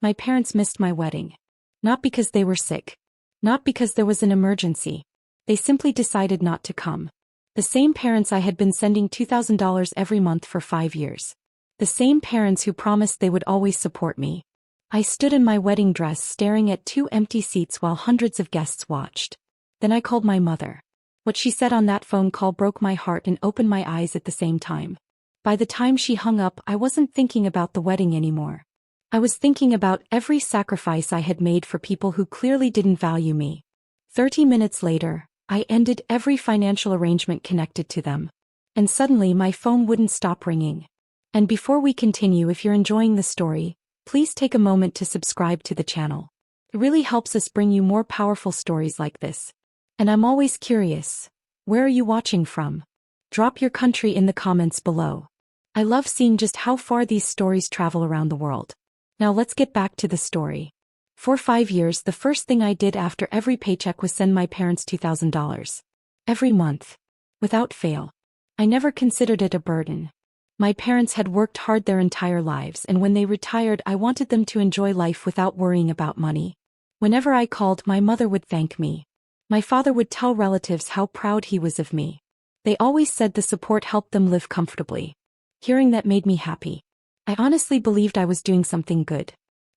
My parents missed my wedding. Not because they were sick. Not because there was an emergency. They simply decided not to come. The same parents I had been sending $2,000 every month for 5 years. The same parents who promised they would always support me. I stood in my wedding dress staring at 2 empty seats while hundreds of guests watched. Then I called my mother. What she said on that phone call broke my heart and opened my eyes at the same time. By the time she hung up, I wasn't thinking about the wedding anymore. I was thinking about every sacrifice I had made for people who clearly didn't value me. 30 minutes later, I ended every financial arrangement connected to them. And suddenly my phone wouldn't stop ringing. And before we continue, if you're enjoying the story, please take a moment to subscribe to the channel. It really helps us bring you more powerful stories like this. And I'm always curious, where are you watching from? Drop your country in the comments below. I love seeing just how far these stories travel around the world. Now let's get back to the story. For 5 years, the first thing I did after every paycheck was send my parents $2,000. Every month. Without fail. I never considered it a burden. My parents had worked hard their entire lives, and when they retired, I wanted them to enjoy life without worrying about money. Whenever I called, my mother would thank me. My father would tell relatives how proud he was of me. They always said the support helped them live comfortably. Hearing that made me happy. I honestly believed I was doing something good.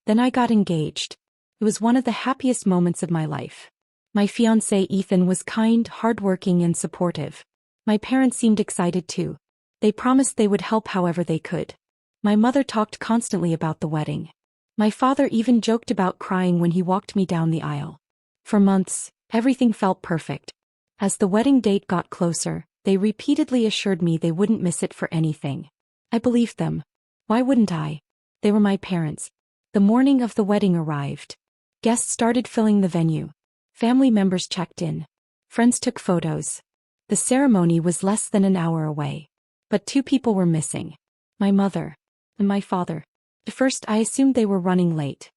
Then I got engaged. It was one of the happiest moments of my life. My fiancé Ethan was kind, hardworking, and supportive. My parents seemed excited too. They promised they would help however they could. My mother talked constantly about the wedding. My father even joked about crying when he walked me down the aisle. For months, everything felt perfect. As the wedding date got closer, they repeatedly assured me they wouldn't miss it for anything. I believed them. Why wouldn't I? They were my parents. The morning of the wedding arrived. Guests started filling the venue. Family members checked in. Friends took photos. The ceremony was less than an hour away. But 2 people were missing. My mother and my father. At first I assumed they were running late.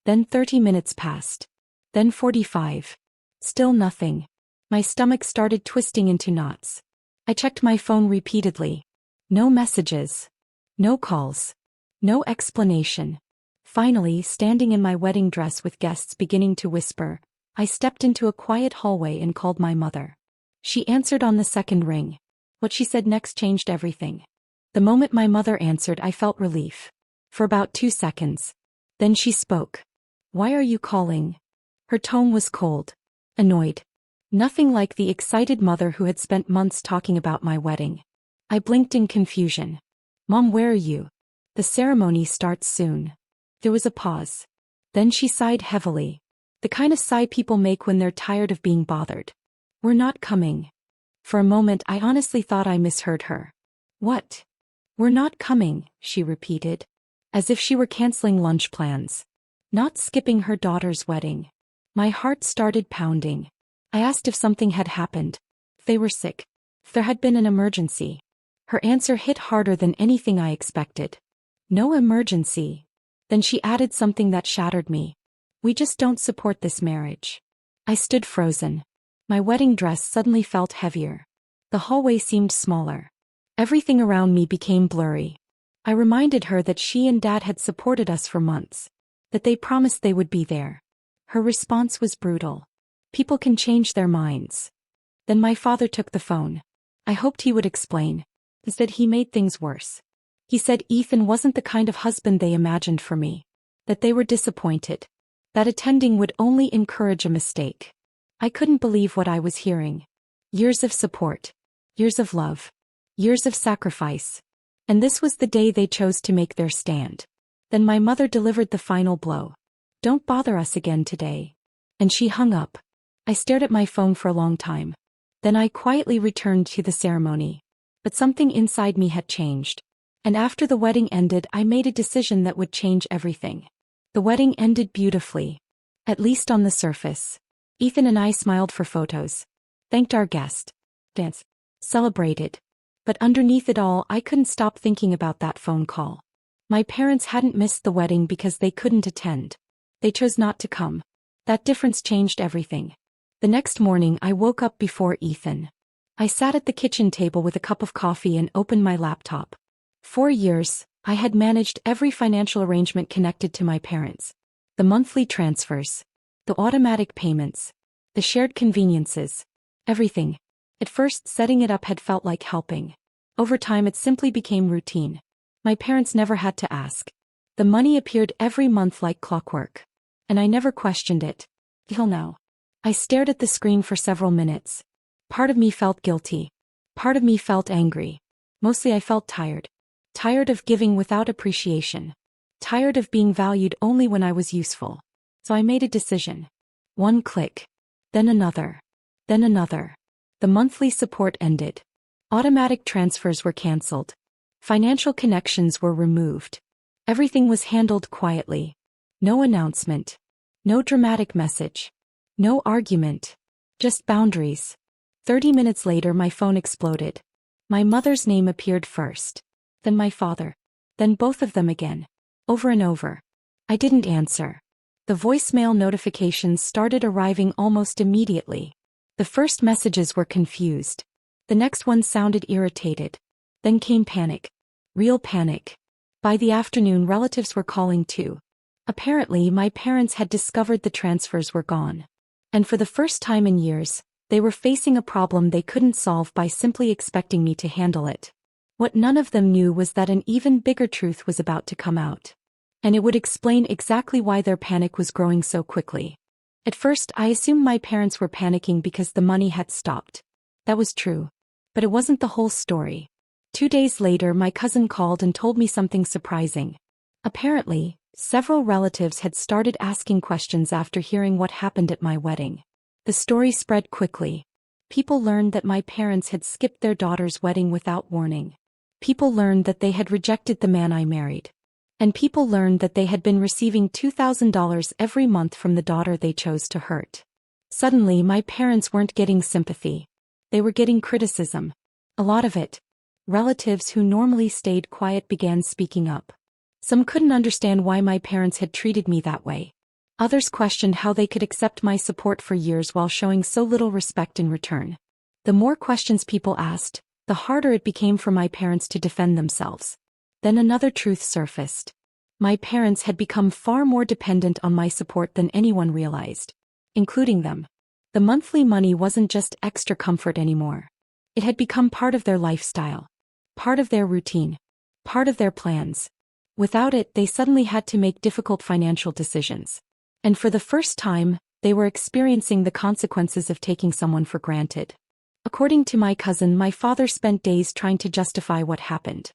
Then 30 minutes passed. Then 45. Still nothing. My stomach started twisting into knots. I checked my phone repeatedly. No messages. No calls. No explanation. Finally, standing in my wedding dress with guests beginning to whisper, I stepped into a quiet hallway and called my mother. She answered on the second ring. What she said next changed everything. The moment my mother answered, I felt relief. For about 2 seconds. Then she spoke. "Why are you calling?" Her tone was cold. Annoyed. Nothing like the excited mother who had spent months talking about my wedding. I blinked in confusion. "Mom, where are you? The ceremony starts soon." There was a pause. Then she sighed heavily. The kind of sigh people make when they're tired of being bothered. "We're not coming." For a moment I honestly thought I misheard her. "What?" "We're not coming," she repeated. As if she were canceling lunch plans. Not skipping her daughter's wedding. My heart started pounding. I asked if something had happened. If they were sick. If there had been an emergency. Her answer hit harder than anything I expected. "No emergency." Then she added something that shattered me. "We just don't support this marriage." I stood frozen. My wedding dress suddenly felt heavier. The hallway seemed smaller. Everything around me became blurry. I reminded her that she and Dad had supported us for months. That they promised they would be there. Her response was brutal. "People can change their minds." Then my father took the phone. I hoped he would explain. Instead he made things worse. He said Ethan wasn't the kind of husband they imagined for me. That they were disappointed. That attending would only encourage a mistake. I couldn't believe what I was hearing. Years of support. Years of love. Years of sacrifice. And this was the day they chose to make their stand. Then my mother delivered the final blow. "Don't bother us again today." And she hung up. I stared at my phone for a long time. Then I quietly returned to the ceremony. But something inside me had changed. And after the wedding ended, I made a decision that would change everything. The wedding ended beautifully. At least on the surface. Ethan and I smiled for photos. Thanked our guest. Danced. Celebrated. But underneath it all, I couldn't stop thinking about that phone call. My parents hadn't missed the wedding because they couldn't attend. They chose not to come. That difference changed everything. The next morning I woke up before Ethan. I sat at the kitchen table with a cup of coffee and opened my laptop. 4 years, I had managed every financial arrangement connected to my parents. The monthly transfers. The automatic payments. The shared conveniences. Everything. At first, setting it up had felt like helping. Over time it simply became routine. My parents never had to ask. The money appeared every month like clockwork. And I never questioned it. Till now. I stared at the screen for several minutes. Part of me felt guilty. Part of me felt angry. Mostly I felt tired. Tired of giving without appreciation. Tired of being valued only when I was useful. So I made a decision. One click. Then another. Then another. The monthly support ended. Automatic transfers were cancelled. Financial connections were removed. Everything was handled quietly. No announcement. No dramatic message. No argument. Just boundaries. 30 minutes later my phone exploded. My mother's name appeared first. Then my father. Then both of them again. Over and over. I didn't answer. The voicemail notifications started arriving almost immediately. The first messages were confused. The next one sounded irritated. Then came panic. Real panic. By the afternoon relatives were calling too. Apparently my parents had discovered the transfers were gone. And for the first time in years, they were facing a problem they couldn't solve by simply expecting me to handle it. What none of them knew was that an even bigger truth was about to come out. And it would explain exactly why their panic was growing so quickly. At first I assumed my parents were panicking because the money had stopped. That was true. But it wasn't the whole story. 2 days later my cousin called and told me something surprising. Apparently, several relatives had started asking questions after hearing what happened at my wedding. The story spread quickly. People learned that my parents had skipped their daughter's wedding without warning. People learned that they had rejected the man I married. And people learned that they had been receiving $2,000 every month from the daughter they chose to hurt. Suddenly my parents weren't getting sympathy. They were getting criticism. A lot of it. Relatives who normally stayed quiet began speaking up. Some couldn't understand why my parents had treated me that way. Others questioned how they could accept my support for years while showing so little respect in return. The more questions people asked, the harder it became for my parents to defend themselves. Then another truth surfaced. My parents had become far more dependent on my support than anyone realized, including them. The monthly money wasn't just extra comfort anymore. It had become part of their lifestyle. Part of their routine. Part of their plans. Without it, they suddenly had to make difficult financial decisions. And for the first time, they were experiencing the consequences of taking someone for granted. According to my cousin, my father spent days trying to justify what happened.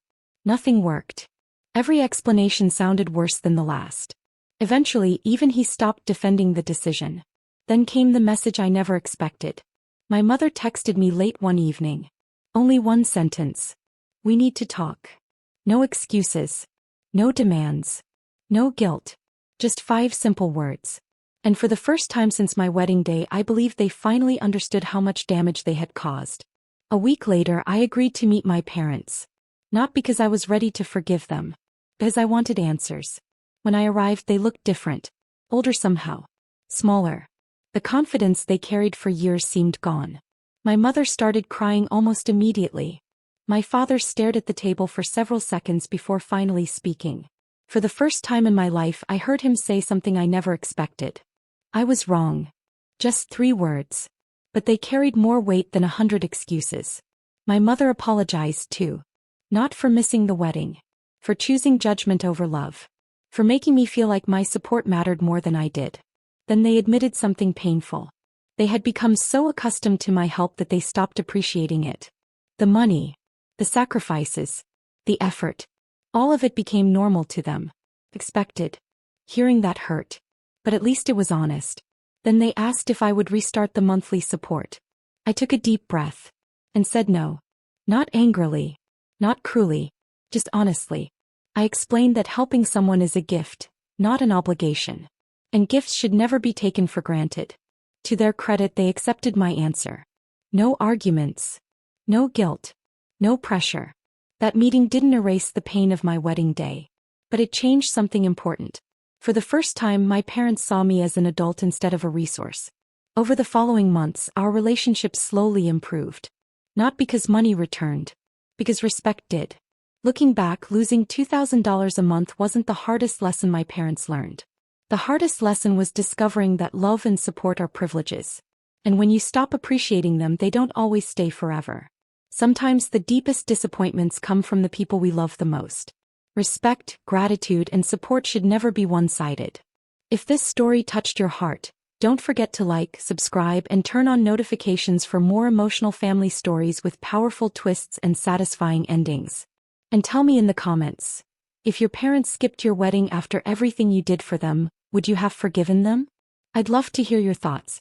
Nothing worked. Every explanation sounded worse than the last. Eventually, even he stopped defending the decision. Then came the message I never expected. My mother texted me late one evening. Only one sentence. We need to talk. No excuses. No demands. No guilt. Just 5 simple words. And for the first time since my wedding day, I believed they finally understood how much damage they had caused. A week later, I agreed to meet my parents. Not because I was ready to forgive them. Because I wanted answers. When I arrived, they looked different. Older somehow. Smaller. The confidence they carried for years seemed gone. My mother started crying almost immediately. My father stared at the table for several seconds before finally speaking. For the first time in my life, I heard him say something I never expected. I was wrong. Just 3 words. But they carried more weight than 100 excuses. My mother apologized too. Not for missing the wedding. For choosing judgment over love. For making me feel like my support mattered more than I did. Then they admitted something painful. They had become so accustomed to my help that they stopped appreciating it. The money. The sacrifices. The effort. All of it became normal to them. Expected. Hearing that hurt. But at least it was honest. Then they asked if I would restart the monthly support. I took a deep breath. And said no. Not angrily. Not cruelly. Just honestly. I explained that helping someone is a gift, not an obligation. And gifts should never be taken for granted. To their credit, they accepted my answer. No arguments. No guilt. No pressure. That meeting didn't erase the pain of my wedding day. But it changed something important. For the first time, my parents saw me as an adult instead of a resource. Over the following months, our relationship slowly improved. Not because money returned. Because respect did. Looking back, losing $2,000 a month wasn't the hardest lesson my parents learned. The hardest lesson was discovering that love and support are privileges. And when you stop appreciating them, they don't always stay forever. Sometimes the deepest disappointments come from the people we love the most. Respect, gratitude, and support should never be one-sided. If this story touched your heart, don't forget to like, subscribe, and turn on notifications for more emotional family stories with powerful twists and satisfying endings. And tell me in the comments, if your parents skipped your wedding after everything you did for them, would you have forgiven them? I'd love to hear your thoughts.